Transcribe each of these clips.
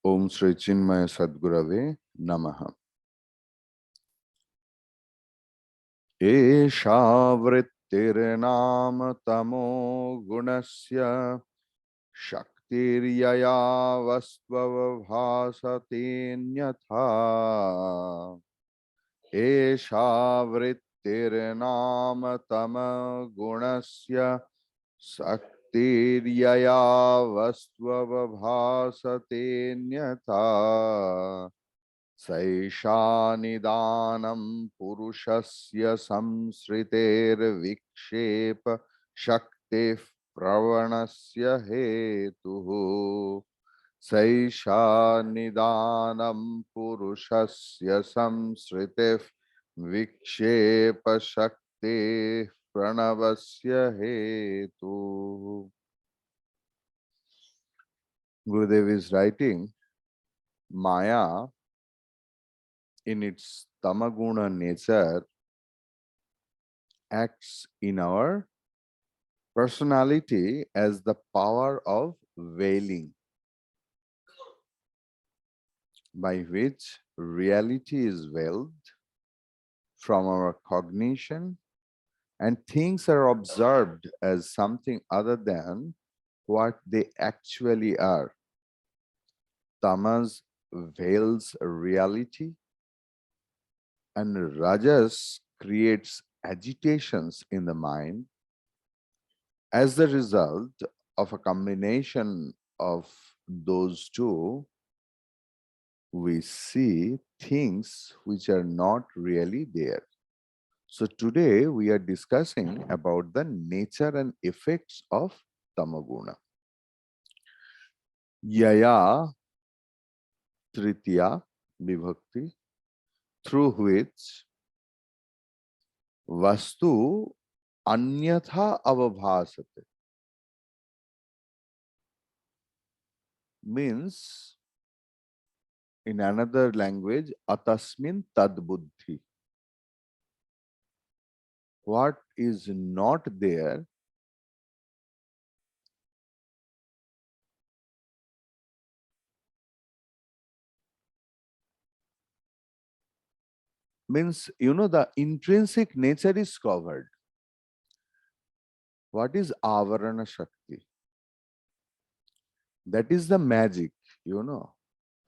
Om Sri Chinmaya Sadgurave Namaha. Esha vrittirnam tamo gunasya shaktiryaya vastvavabhasatenyatha. Esha vrittirnam tamo gunasya shaktiryaya vastvavabhasatenyatha. Saisha nidanam purushasya samsriter vikshepa shakti pravanasya hetuhu. Saisha nidanam purushasya samsriter vikshepa shakti pranavasya hetuhu. Gurudev is writing, Maya in its tamaguna nature acts in our personality as the power of veiling, by which reality is veiled from our cognition and things are observed as something other than what they actually are. Tamas veils reality and Rajas creates agitations in the mind. As the result of a combination of those two, we see things which are not really there. So today we are discussing about the nature and effects of tamoguna. Yaya Tritiya Vibhakti, through which Vastu Anyatha Avabhasate, means in another language, Atasmin Tad Buddhi. What is not there means, the intrinsic nature is covered. What is Avarana Shakti? That is the magic.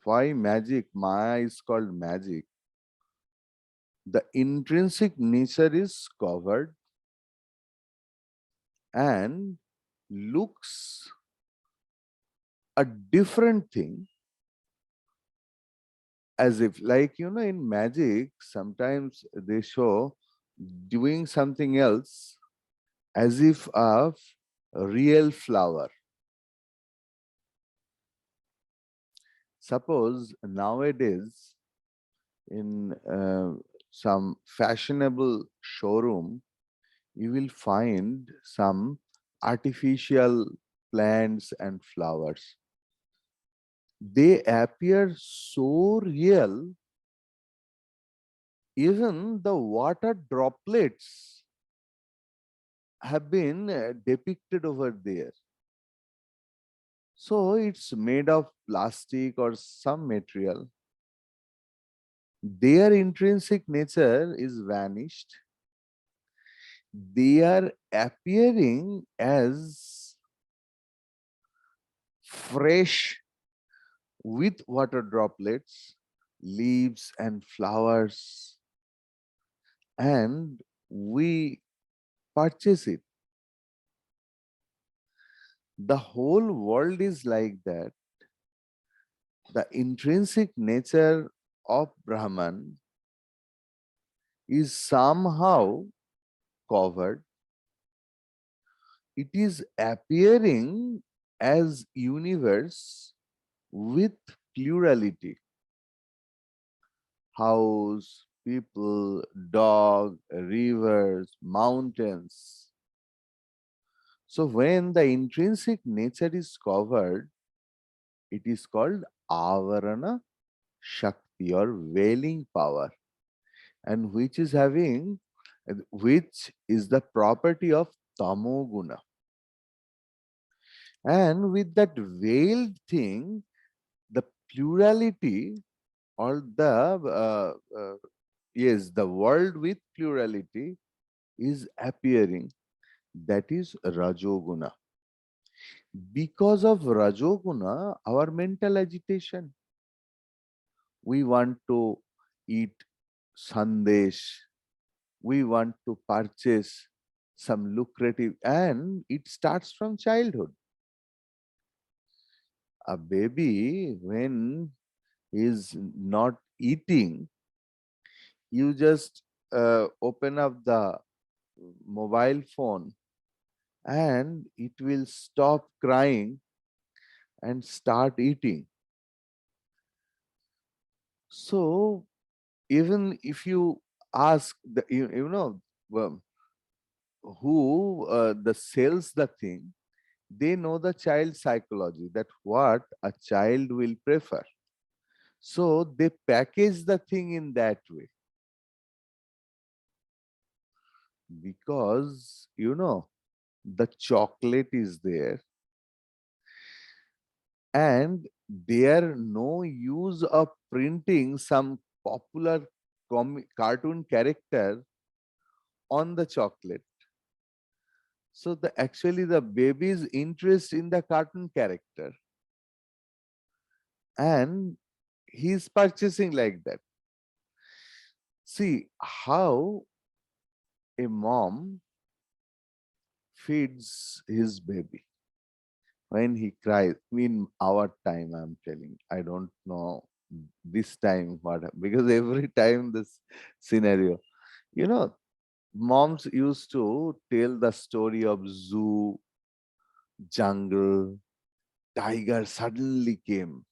Why magic? Maya is called magic. The intrinsic nature is covered and looks a different thing, as if, like, in magic, sometimes they show doing something else as if of a real flower. Suppose nowadays in some fashionable showroom, you will find some artificial plants and flowers. They appear so real, even the water droplets have been depicted over there. So it's made of plastic or some material. Their intrinsic nature is vanished. They are appearing as fresh with water droplets, leaves and flowers, and we purchase it. The whole world is like that. The intrinsic nature of Brahman is somehow covered. It is appearing as universe with plurality. House, people, dog, rivers, mountains. So when the intrinsic nature is covered, it is called Avarana Shakti or veiling power, and which is the property of Tamoguna. And with that veiled thing, the plurality, or yes, the world with plurality is appearing. That is Rajoguna. Because of Rajoguna, our mental agitation, we want to eat sandesh, we want to purchase some lucrative, and it starts from childhood. A baby, when is not eating, you just open up the mobile phone and it will stop crying and start eating. So even if you ask the, well, who the sells the thing, they know the child psychology, that what a child will prefer. So they package the thing in that way, because the chocolate is there, and there no use of printing some popular cartoon character on the chocolate. So the actually the baby's interest in the cartoon character, and he's purchasing like that. See how a mom feeds his baby when he cries. In our time, I'm telling, I don't know this time what, because every time this scenario, you know, moms used to tell the story of zoo, jungle, tiger suddenly came.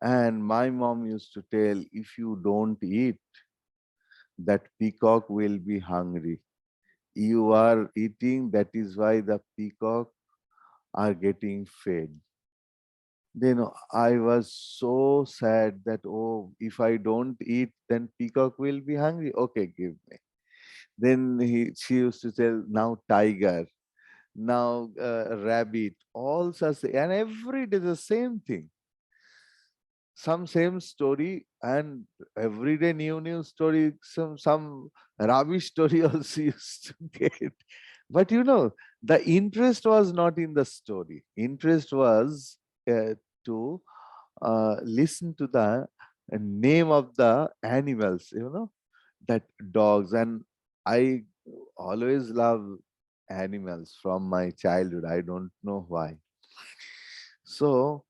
And my mom used to tell, if you don't eat, that peacock will be hungry. You are eating, that is why the peacock are getting fed. Then I was so sad that, oh, if I don't eat, then peacock will be hungry. Okay, give me. Then she used to tell, now tiger, now rabbit, all such, and every day the same thing. Some same story, and every day new story, some rubbish story also used to get. But the interest was not in the story. Interest was to listen to the name of the animals, that dogs. And I always love animals from my childhood. I don't know why. So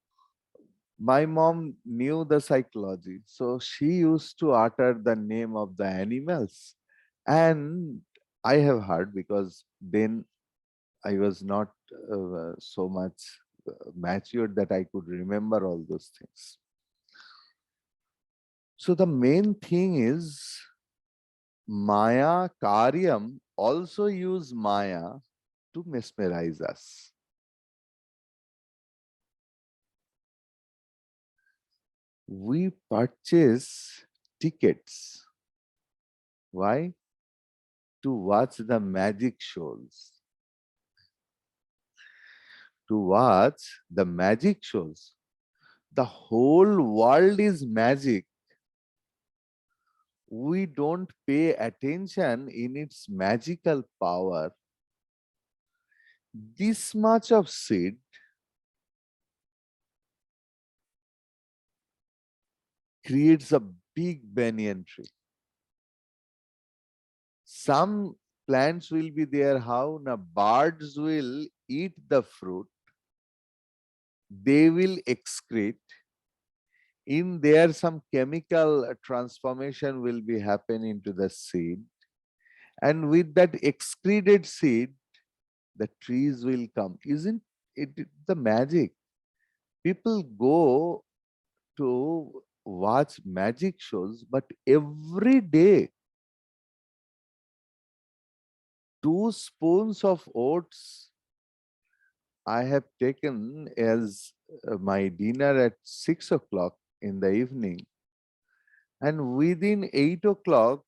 my mom knew the psychology. So she used to utter the name of the animals. And I have heard, because then I was not so much matured that I could remember all those things. So the main thing is Maya Karyam also use Maya to mesmerize us. We purchase tickets. Why? To watch the magic shows. To watch the magic shows. The whole world is magic. We don't pay attention in its magical power. This much of seed creates a big banyan tree. Some plants will be there, how now birds will eat the fruit, they will excrete, in there some chemical transformation will be happen into the seed, and with that excreted seed the trees will come. Isn't it the magic? People go to watch magic shows, but every day 2 spoons of oats I have taken as my dinner at 6 o'clock in the evening, and within 8 o'clock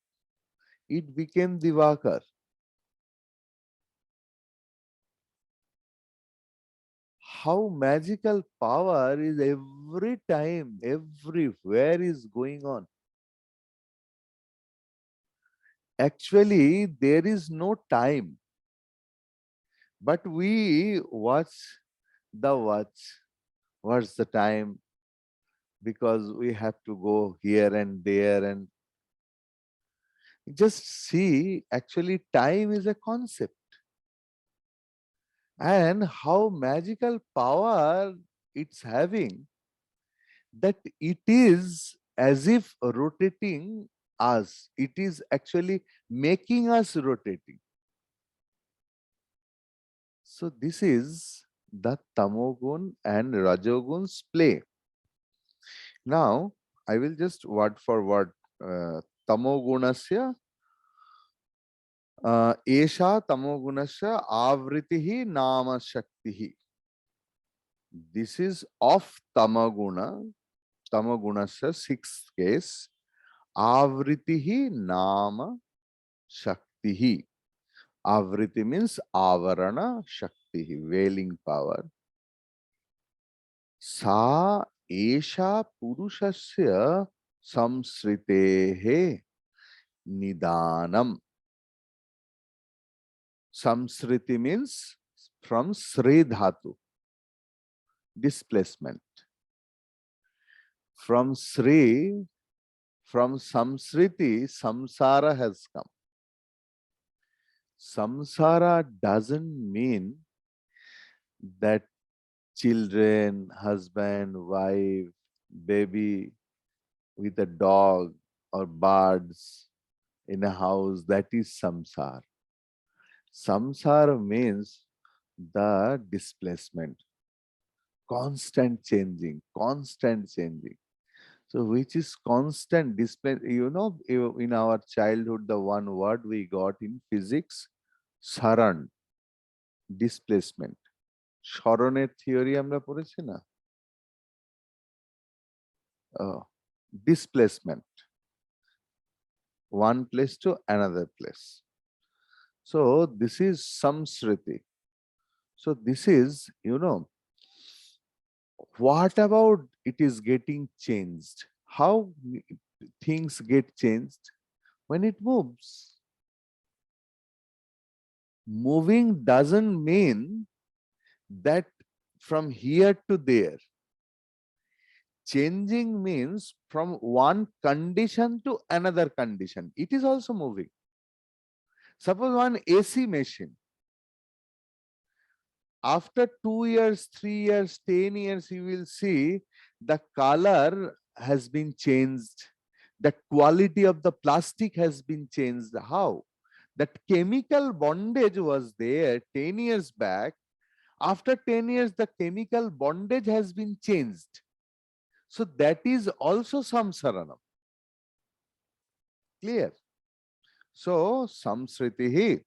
it became Divakar. how magical power is every time, everywhere is going on. Actually, there is no time, but we watch the watch. What's the time? Because we have to go here and there, and just see, actually, time is a concept. And how magical power it's having, that it is as if rotating us. It is actually making us rotating. So this is the tamogun and rajogun's play. Now, I will just word for word. Tamogunasya, esha tamogunasya avritihi nama shaktihi. This is of tamaguna, tamagunasya, sixth case. Avritihi nama shaktihi. Avriti means avarana, shaktihi, veiling power. Sa esha purushasya samsritehe nidanam. Samsriti means from Sri Dhatu, displacement. From Sri, from Samsriti, samsara has come. Samsara doesn't mean that children, husband, wife, baby with a dog or birds in a house, that is samsara. Samsara means the displacement, constant changing, constant changing. So, which is constant display? In our childhood, the one word we got in physics, saran, displacement. স্মরণের theory আমরা পড়েছি না? Displacement, one place to another place. So this is samsriti. So this is, what about it is getting changed? How things get changed? When it moves. Moving doesn't mean that from here to there. Changing means from one condition to another condition. It is also moving. Suppose one AC machine, after 2 years, 3 years, 10 years, you will see the color has been changed. The quality of the plastic has been changed. How? That chemical bondage was there 10 years back. After 10 years, the chemical bondage has been changed. So that is also samsaranam. Clear? So samsritihi.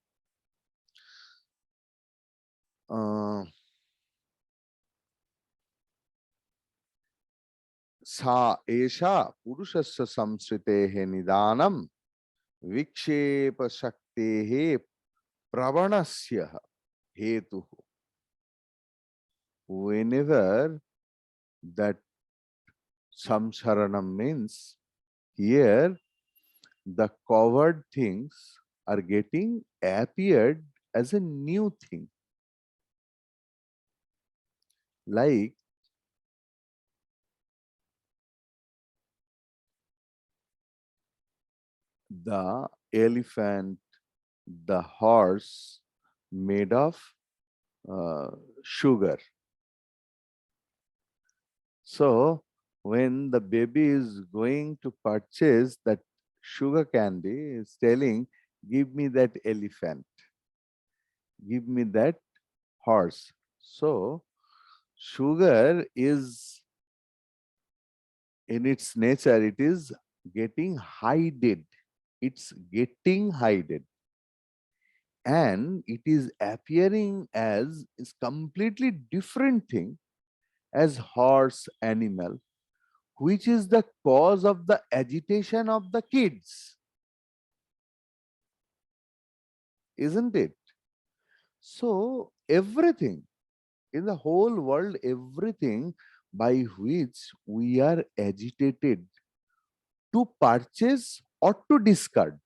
Sa esha purushasya samsritehe nidanam vikshepa shaktehe pravanasya hetu. Whenever that samsaranam means, here the covered things are getting appeared as a new thing. Like the elephant, the horse made of sugar. So when the baby is going to purchase that sugar candy, is telling, give me that elephant, give me that horse. So sugar is, in its nature, it is getting hided. It's getting hided. And it is appearing as is completely different thing as horse animal, which is the cause of the agitation of the kids. Isn't it? So everything, In the whole world, everything by which we are agitated to purchase or to discard,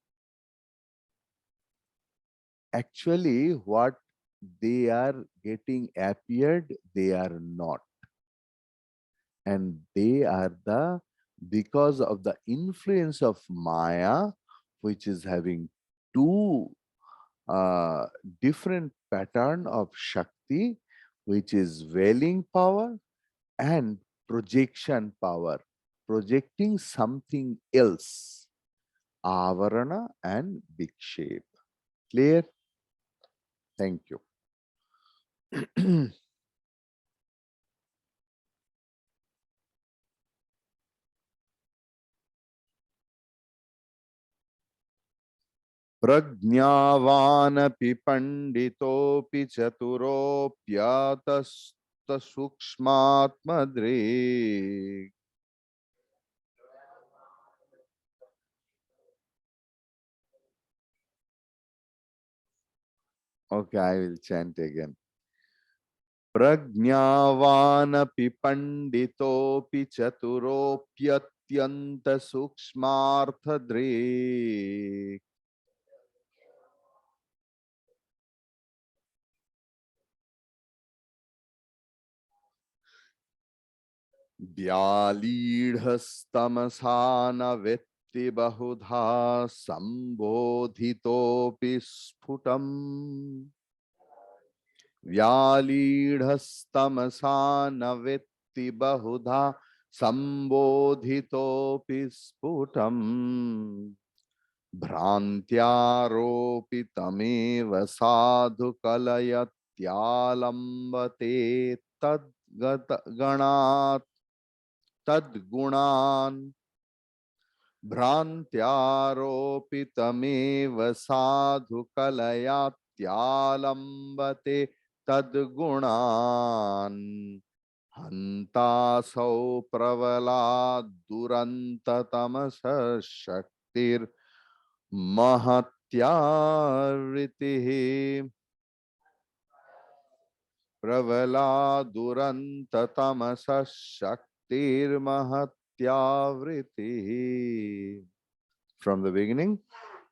actually what they are getting appeared, they are not. And they are the, because of the influence of Maya, which is having two uh, different pattern of Shakti, which is veiling power and projection power, projecting something else, avarana and vikshepa. Clear? Thank you. प्रज्ञावानपि पंडितोऽपि चतुरोऽप्यतस्तसूक्ष्मात्मदृक्. Okay, I will chant again. प्रज्ञावानपि पंडितोऽपि चतुरोऽप्यत्यन्तसूक्ष्मार्थदृक्. व्यालीढस्तमसा न वेत्ति बहुधा सम्बोधितोऽपि स्फुटम्. व्यालीढस्तमसा न वेत्ति बहुधा सम्बोधितोऽपि स्फुटम्. भ्रान्त्यारोपितमेव साधु कलयत्यालम्बते तद्गत गणात् तद्गुणान्. भ्रान्त्यारोपितमेव साधु कलयात्यालम्बते तद्गुणान्. हन्तासौ प्रबलाद् दुरन्ततमसः शक्तिर्महत्या वृत्तिः. प्रबला दुरन्ततमसः शक्तिर्महत्या वृत्तिः. From the beginning.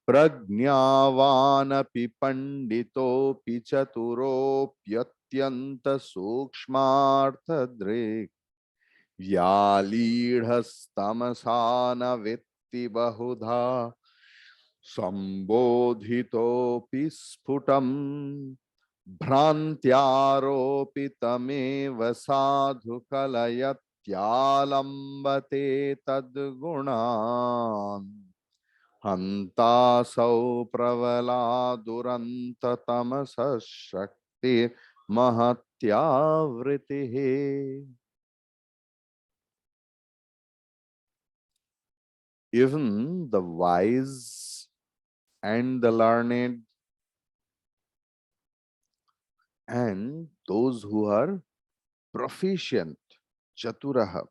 प्रज्ञावानपि पंडितोऽपि चतुरोऽप्यत्यन्तसूक्ष्मार्थदृक्. व्यालीढस्तमसा न वेत्ति बहुधा सम्बोधितोऽपि स्फुटम्. भ्रान्त्यारोपितमेव साधु कलयत्यालम्बते तद्गुणान्. हन्तासौ प्रबला दुरन्ततमसः शक्तिर्महत्या वृत्तिः. Even the wise and the learned and those who are proficient, chaturaha,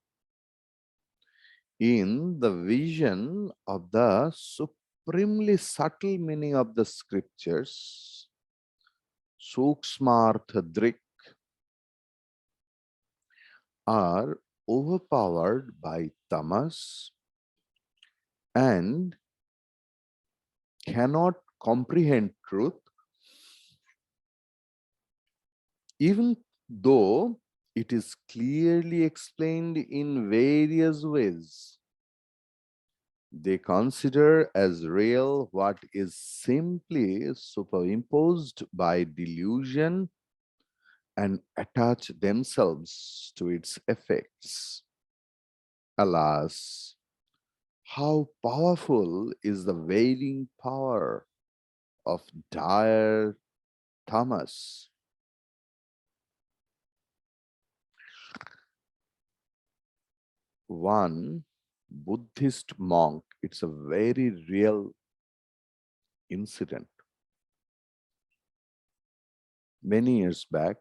in the vision of the supremely subtle meaning of the scriptures, Sukshmartha Drik, are overpowered by tamas and cannot comprehend truth, even though it is clearly explained in various ways. They consider as real what is simply superimposed by delusion and attach themselves to its effects. Alas, how powerful is the veiling power of dire tamas. One Buddhist monk, it's a very real incident. Many years back,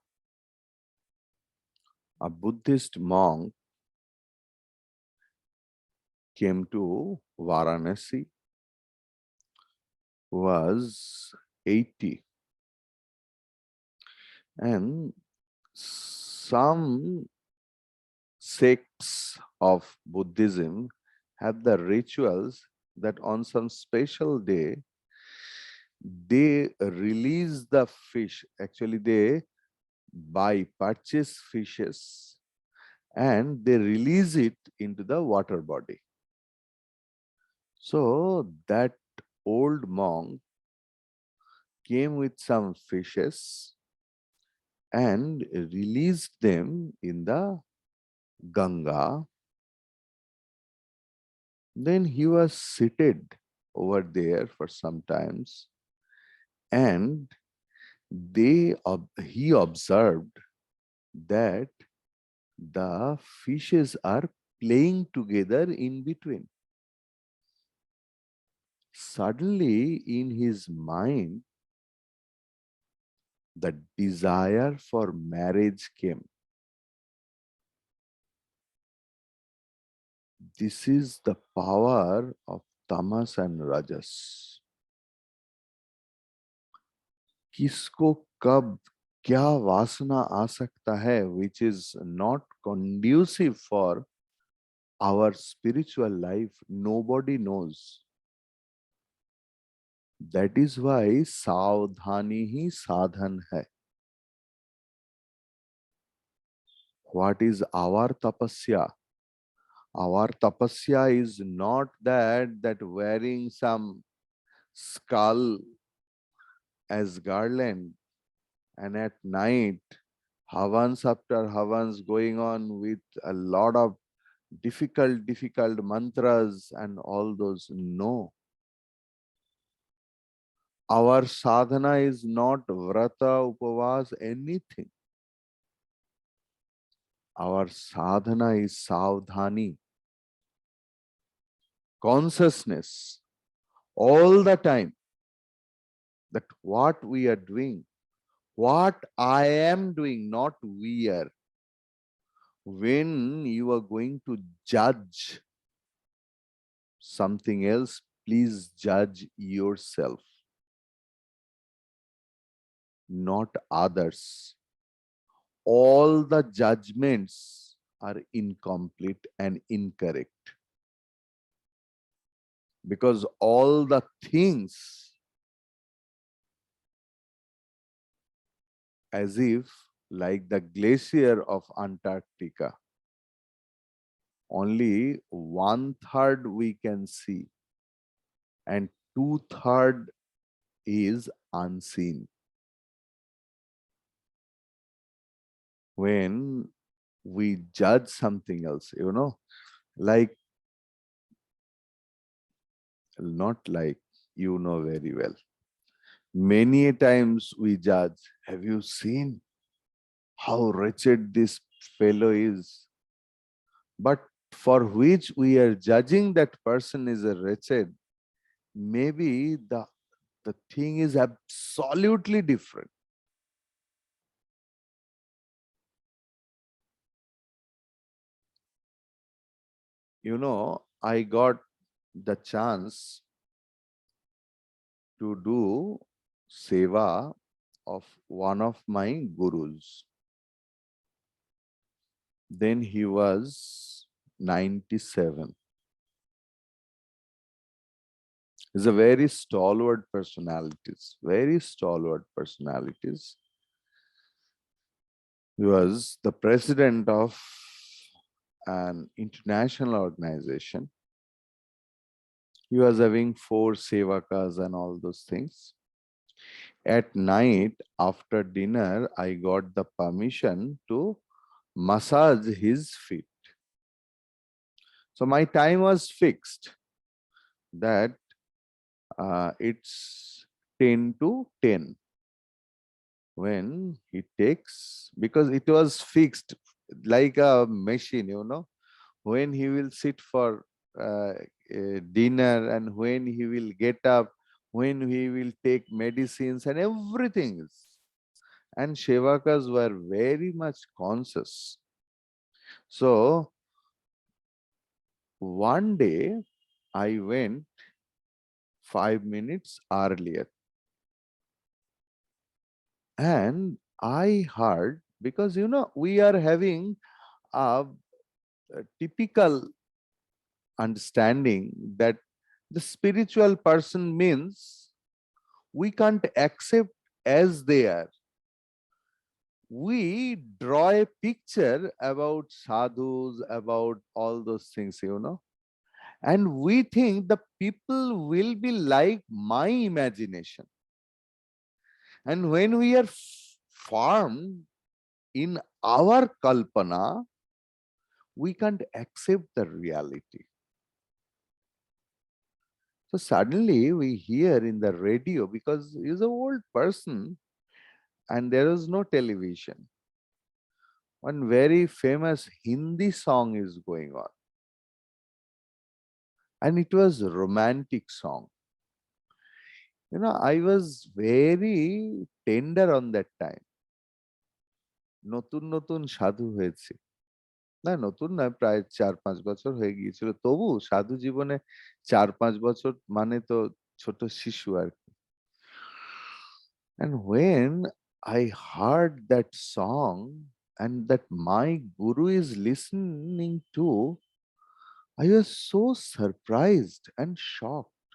a Buddhist monk came to Varanasi, was 80, and some sects of Buddhism have the rituals that on some special day they release the fish. Actually, they buy, purchase fishes and they release it into the water body. So that old monk came with some fishes and released them in the Ganga. Then he was seated over there for some times, and he observed that the fishes are playing together in between. Suddenly, in his mind, the desire for marriage came. This is the power of tamas and rajas. किसको कब क्या वासना आ सकता है, which is not conducive for our spiritual life, nobody knows. That is why सावधानी ही साधन है. What is our tapasya? Our tapasya is not that wearing some skull as garland, and at night havans after havans going on with a lot of difficult mantras and all those. No. Our sadhana is not vrata, upavas, anything. Our sadhana is savdhani, consciousness, all the time that what we are doing, what I am doing, not we are. When you are going to judge something else, please judge yourself, not others. All the judgments are incomplete and incorrect, because all the things, as if like the glacier of Antarctica, only 1/3 we can see and 2/3 is unseen. When we judge something else, like, not like, very well. Many a times we judge, have you seen how wretched this fellow is? But for which we are judging that person is a wretched, maybe the thing is absolutely different. I got the chance to do seva of one of my gurus. Then he was 97. He's a very stalwart personalities, very stalwart personalities. He was the president of an international organization. He was having 4 sevakas and all those things. At night, after dinner, I got the permission to massage his feet. So my time was fixed that it's 10 to 10 when he takes, because it was fixed like a machine, when he will sit for dinner and when he will get up, when he will take medicines and everything. And Shevakas were very much conscious. So one day I went 5 minutes earlier and I heard Because we are having a typical understanding that the spiritual person means we can't accept as they are. We draw a picture about sadhus, about all those things, and we think the people will be like my imagination. And when we are formed in our kalpana, we can't accept the reality. So suddenly we hear in the radio, because he's an old person and there is no television. One very famous Hindi song is going on. And it was a romantic song. I was very tender on that time. নতুন নতুন সাধু হয়েছে, না নতুন না, প্রায় 4-5 বছর হয়ে গিয়েছিল, তবু সাধু জীবনে 4-5 বছর মানে তো ছোট শিশু আর কি। And when I heard that song and that my guru is listening to, I was so surprised and shocked.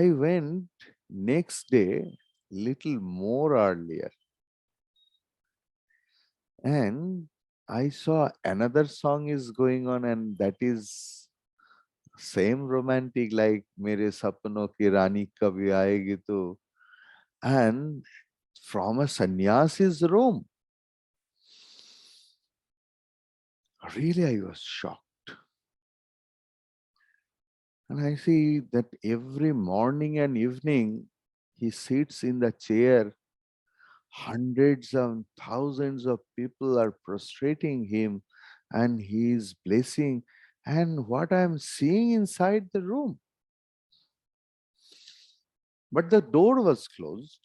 I went next day little more earlier, and I saw another song is going on, and that is same romantic like Mere Sapno Ki Rani Kabhi Aayegi To, and from a sannyasi's room. Really, I was shocked. And I see that every morning and evening he sits in the chair. Hundreds and thousands of people are prostrating him and he is blessing. And what I am seeing inside the room. But the door was closed.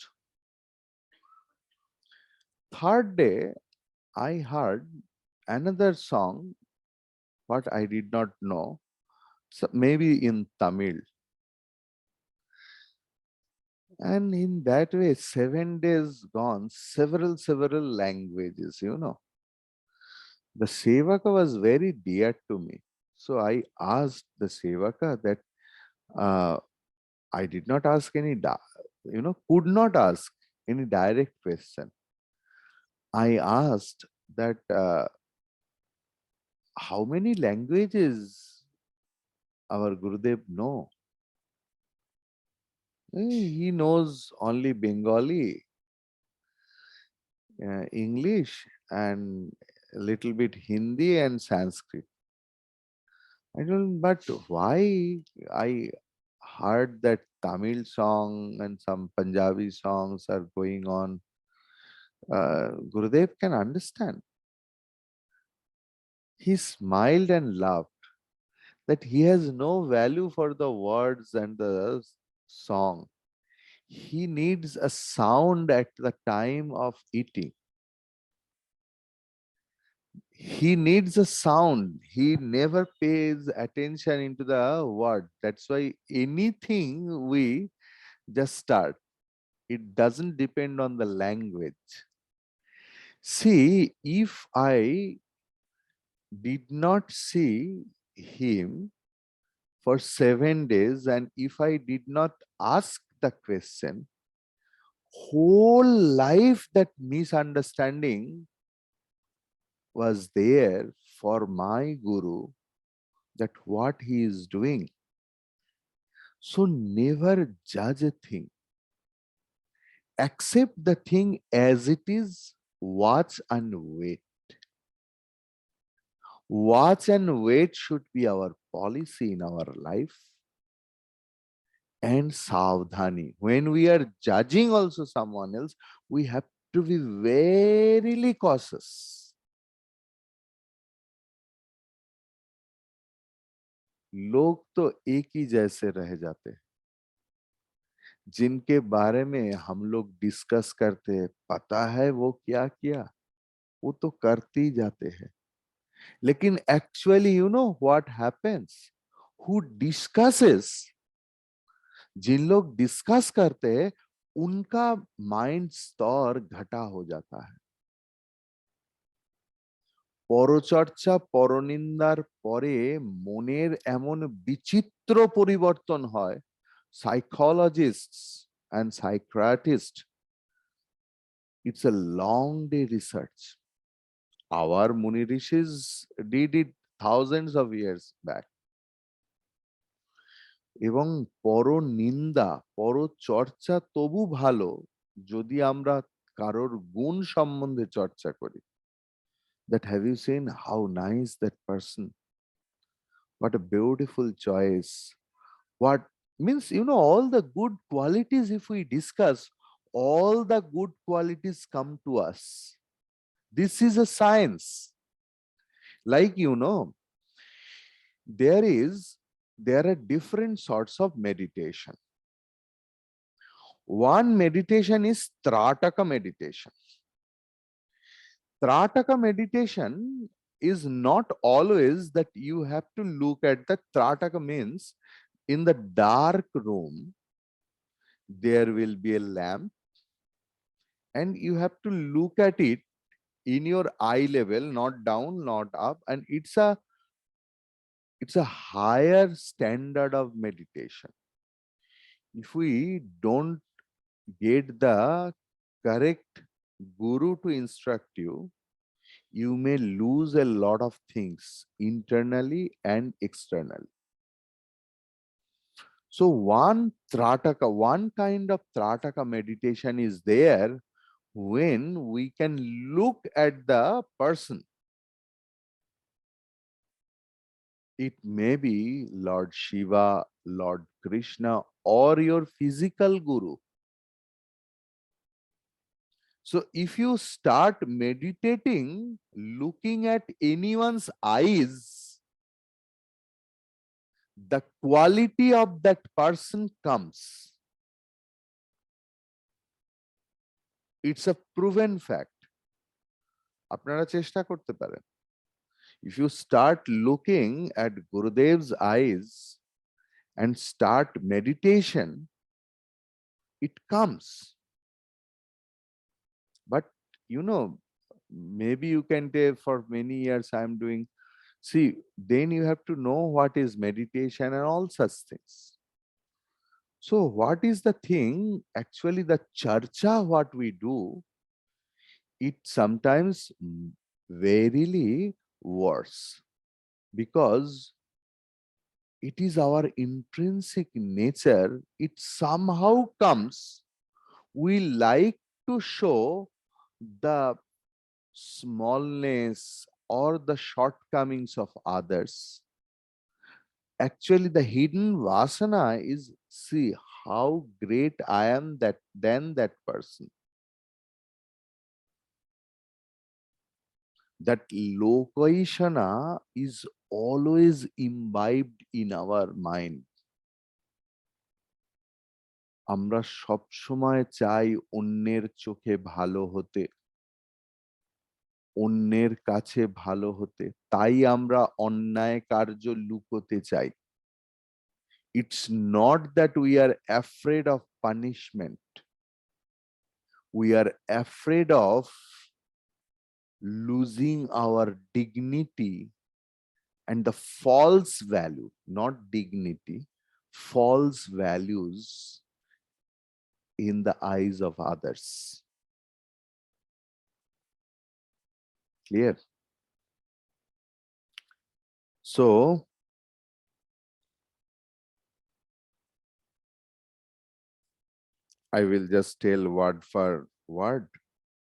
Third day, I heard another song, what I did not know, so maybe in Tamil. And in that way, 7 days gone, several languages. The Sevaka was very dear to me. So I asked the Sevaka that uh, I did not ask any, could not ask any direct question. I asked that how many languages our Gurudev know? He knows only Bengali, English, and a little bit Hindi and Sanskrit. I don't, but why I heard that Tamil song and some Punjabi songs are going on, Gurudev can understand. He smiled and laughed that he has no value for the words and the song. He needs a sound at the time of eating. He needs a sound. He never pays attention into the word. That's why anything we just start. It doesn't depend on the language. See, if I did not see him for 7 days and if I did not ask the question, whole life that misunderstanding was there for my guru, that what he is doing. So never judge a thing. Accept the thing as it is, watch and wait. Watch and wait should be our policy in our life. And savdhani. When we are judging also someone else, we have to be very cautious. लोग तो एक ही जैसे रह जाते हैं, जिनके बारे में हम लोग डिस्कस करते हैं, पता है वो क्या किया, वो तो करते ही जाते हैं. लेकिन actually what happens, who discusses, जिन लोग डिस्कस करते हैं उनका माइंड स्तर घटा हो जाता है। পরচর্চা পরনিন্দার পরে মনের এমন বিচিত্র পরিবর্তন হয়, psychologists and psychiatrists, it's a long day research. Our Muni Rishis did it thousands of years back. এবং পরনিন্দা পরচর্চা তবু ভালো যদি আমরা কারোর গুণ সম্বন্ধে চর্চা করি। That have you seen how nice that person? What a beautiful choice. What means, all the good qualities, if we discuss, all the good qualities come to us. This is a science. Like, there are different sorts of meditation. One meditation is Trataka meditation. Trataka meditation is not always that you have to look at the Trataka means in the dark room, there will be a lamp and you have to look at it in your eye level, not down, not up. And it's a higher standard of meditation. If we don't get the correct guru to instruct you, you may lose a lot of things internally and externally. So one kind of Trataka meditation is there when we can look at the person. It may be Lord Shiva, Lord Krishna, or your physical guru. So if you start meditating, looking at anyone's eyes, the quality of that person comes. It's a proven fact. আপনারা চেষ্টা করতে পারেন. If you start looking at Gurudev's eyes and start meditation, it comes. But maybe you can take for many years I'm doing. See, then you have to know what is meditation and all such things. So what is the thing? Actually, the charcha, what we do, it sometimes verily worse because it is our intrinsic nature. It somehow comes. We like to show the smallness or the shortcomings of others. Actually, the hidden vasana is, see how great I am than that person. That lokaishana is always imbibed in our mind. আমরা সব সময় চাই অন্যের চোখে ভালো হতে, অন্যের কাছে ভালো হতে, তাই আমরা অন্যায় কার্য লুকোতে চাই। It's not that we are afraid of punishment. We are afraid of losing our dignity and the false value, not dignity, false values in the eyes of others. Clear? So, I will just tell word for word.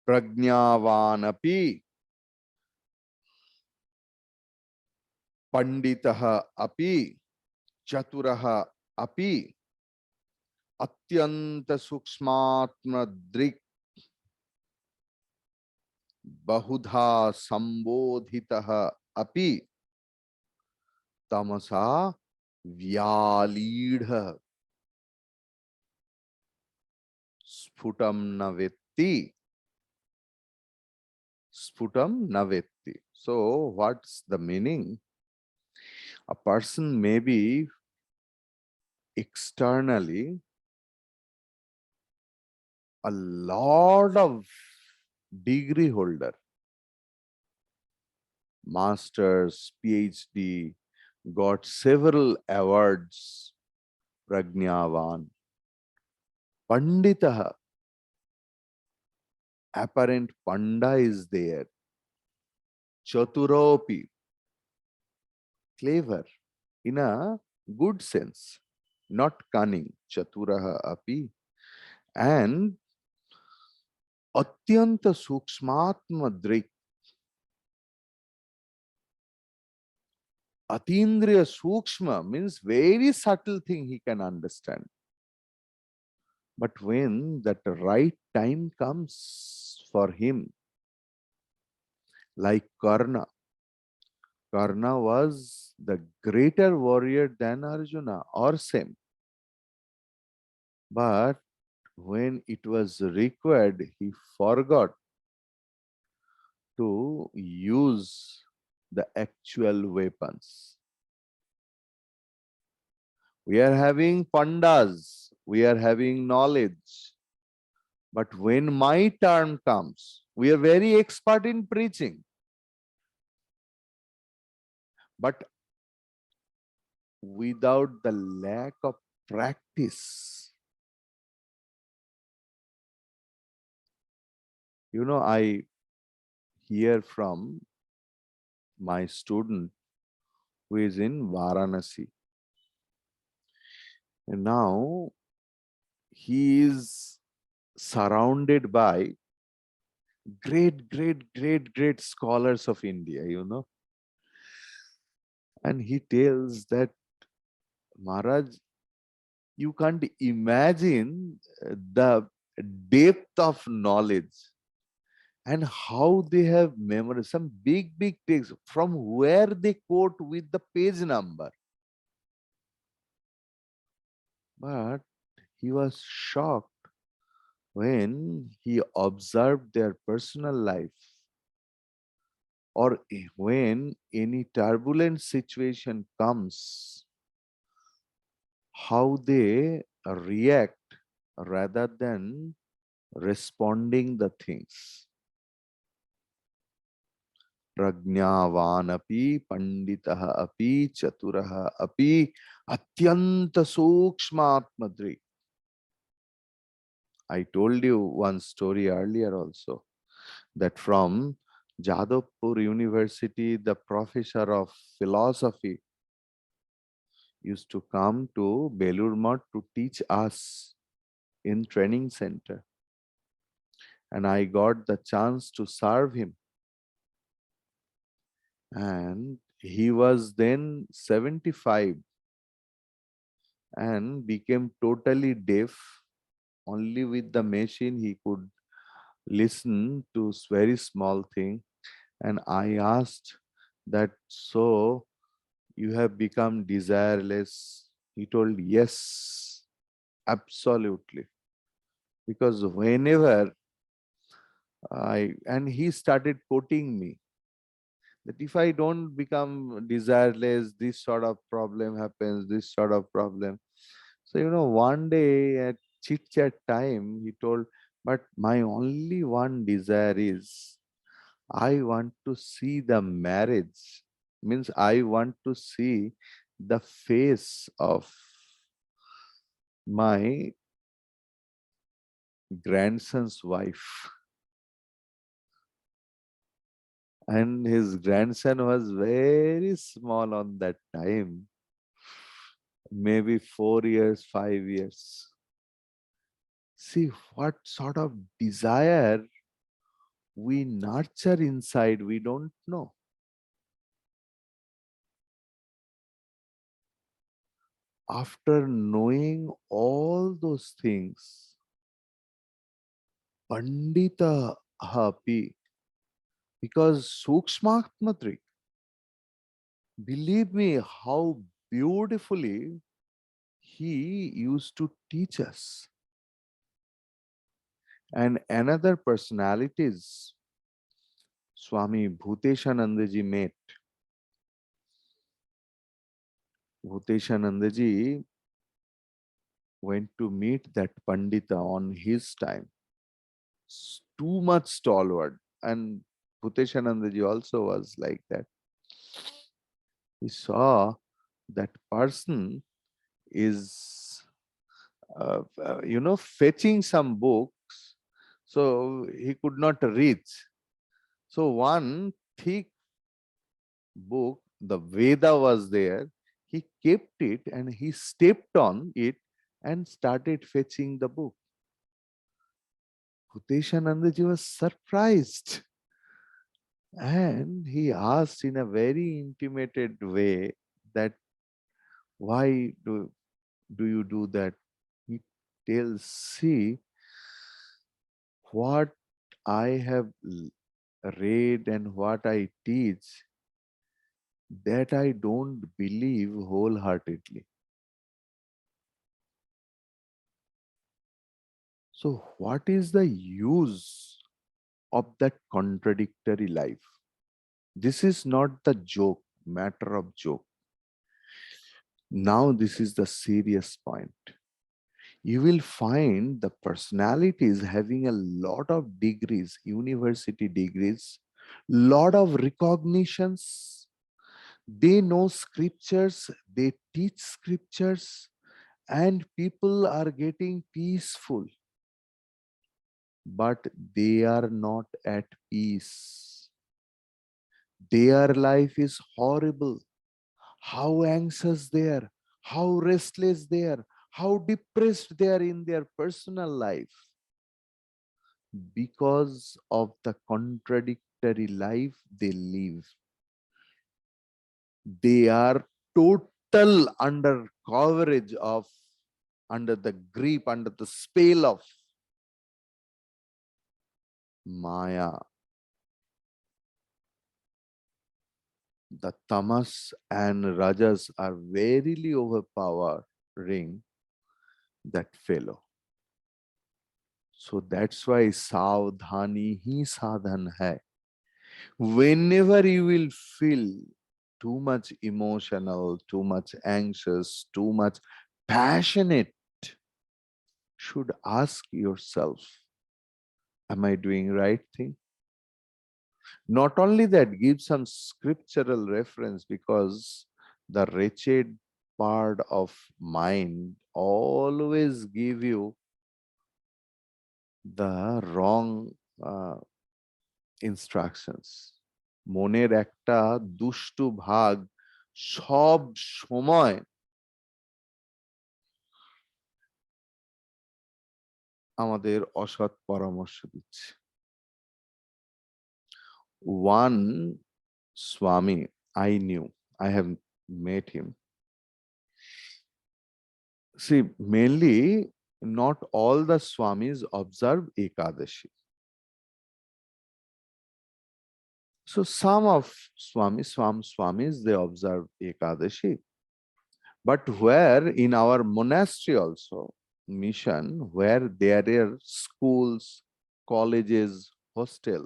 Prajnavanapi, Panditaha api, Chaturaha api, Atyanta Sukshmatma Drik, Bahudha Sambodhitaha api, Tamasa Vyalidha Sputam Navetti. Sputam Navetti. So, what's the meaning? A person may be externally a lot of degree holder, masters, PhD, got several awards, Pragnavan. Panditaha, apparent Panda is there. Chaturopi, clever, in a good sense, not cunning. Chaturaha api. And Atyanta Sukshmatma Drik, Atindriya Sukshma means very subtle thing he can understand. But when that right time comes for him, like Karna was the greater warrior than Arjuna or same. But when it was required, he forgot to use the actual weapons. We are having pandas, we are having knowledge. But when my turn comes, we are very expert in preaching. But without the lack of practice, I hear from my student who is in Varanasi. And now he is surrounded by great scholars of India. And he tells that, Maharaj, you can't imagine the depth of knowledge and how they have memorized some big texts from where they quote with the page number. But he was shocked when he observed their personal life, or when any turbulent situation comes, how they react rather than responding the things. Prajnavan api, panditaha api, chaturaha api, atyanta sukshmatmadri. I told you one story earlier also, that from Jadavpur University, the professor of philosophy used to come to Belur Math to teach us in training center. And I got the chance to serve him. And he was then 75 and became totally deaf. Only with the machine he could listen to very small thing. And I asked that, so you have become desireless? He told, yes, absolutely. Because whenever and he started quoting me that if I don't become desireless, this sort of problem happens, this sort of problem. So, one day at chit chat time, he told, but my only one desire is I want to see the marriage. Means I want to see the face of my grandson's wife. And his grandson was very small on that time, maybe 4 years, 5 years. See what sort of desire we nurture inside, we don't know. After knowing all those things, Pandita happy, because Sukshmatmatrik, believe me, how beautifully he used to teach us. And another personalities, Swami Bhuteshanandaji met. Bhuteshanandaji went to meet that Pandita on his time. too much stalwart. And Bhuteshanandaji also was like that. He saw that person is, fetching some books, so he could not reach. So one thick book, the Veda was there. He kept it and he stepped on it and started fetching the book. Bhuteshanandaji was surprised and he asked in a very intimated way that why do you do that? He tells, see, what I have read and what I teach, that I don't believe wholeheartedly. So, what is the use of that contradictory life? This is not the joke, matter of joke. Now, this is the serious point. You will find the personalities having a lot of degrees, university degrees, lot of recognitions. They know scriptures, they teach scriptures, and people are getting peaceful, but they are not at peace. Their life is horrible. How anxious they are, how restless they are, how depressed they are in their personal life because of the contradictory life they live. They are total under coverage of, under the grip, under the spell of Maya. The tamas and rajas are verily overpowering that fellow. So that's why savdhani hi sadhan hai. Whenever you will feel too much emotional, too much anxious, too much passionate, should ask yourself, am I doing right thing? Not only that, give some scriptural reference, because the wretched part of mind always give you the wrong instructions. মনের একটা দুষ্টু ভাগ সব সময় আমাদের অসৎ পরামর্শ দিচ্ছে. One Swami I knew, I have met him. See, mainly not all the Swamis observe Ekadashi. So some of some Swamis, they observe Ekadashi. But where in our monastery also, mission, where there are schools, colleges, hostel,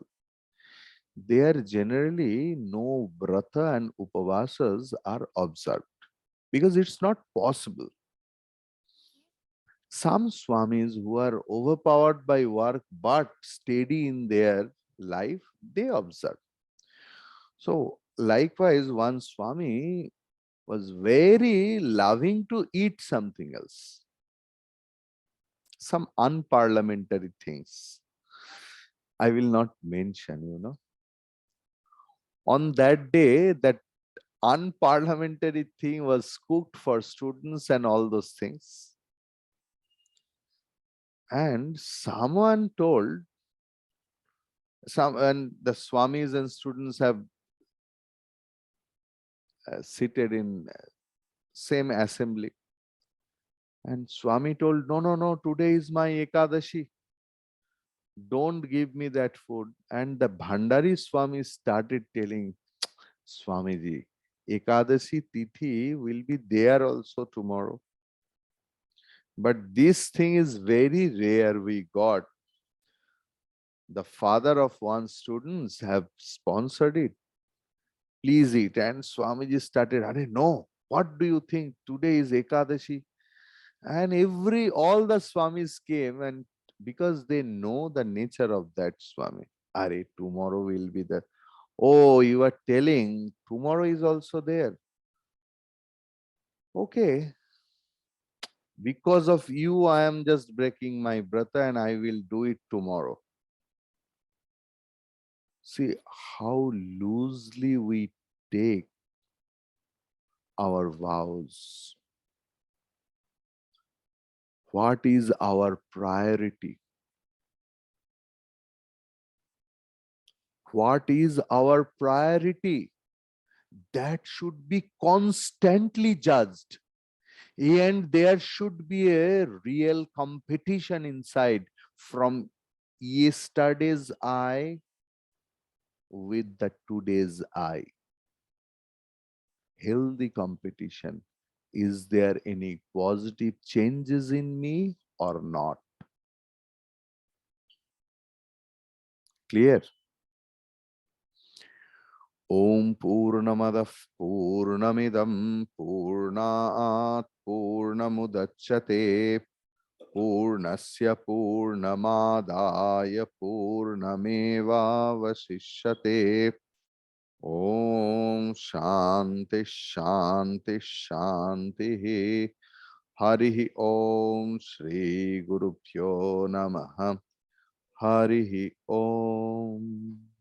there generally no brata and upavasas are observed because it's not possible. Some Swamis who are overpowered by work but steady in their life, they observe. So likewise, one Swami was very loving to eat something else, some unparliamentary things. I will not mention. On that day, that unparliamentary thing was cooked for students and all those things. And someone told, and the Swamis and students have seated in same assembly. And Swami told, no, no, no, today is my Ekadashi. Don't give me that food. And the Bhandari Swami started telling, Swamiji, Ekadashi Tithi will be there also tomorrow. But this thing is very rare we got. The father of one students have sponsored it. Please eat. And Swamiji started, Are no, what do you think? Today is Ekadashi. And all the Swamis came and because they know the nature of that Swami. Are tomorrow will be the, oh, you are telling tomorrow is also there. Okay, because of you, I am just breaking my brata and I will do it tomorrow. See how loosely we take our vows. What is our priority? What is our priority? That should be constantly judged. And there should be a real competition inside from yesterday's I with the today's I. Healthy competition. Is there any positive changes in me or not? Clear? Om Purnamadah Purnamidam Purnaat Purnamudachyate Purnasya Purnamadaya Purnameva Vasishyate. Om Shanti Shanti Shanti. Harihi Om Shri Guru Pyo Namaha. Harihi Om.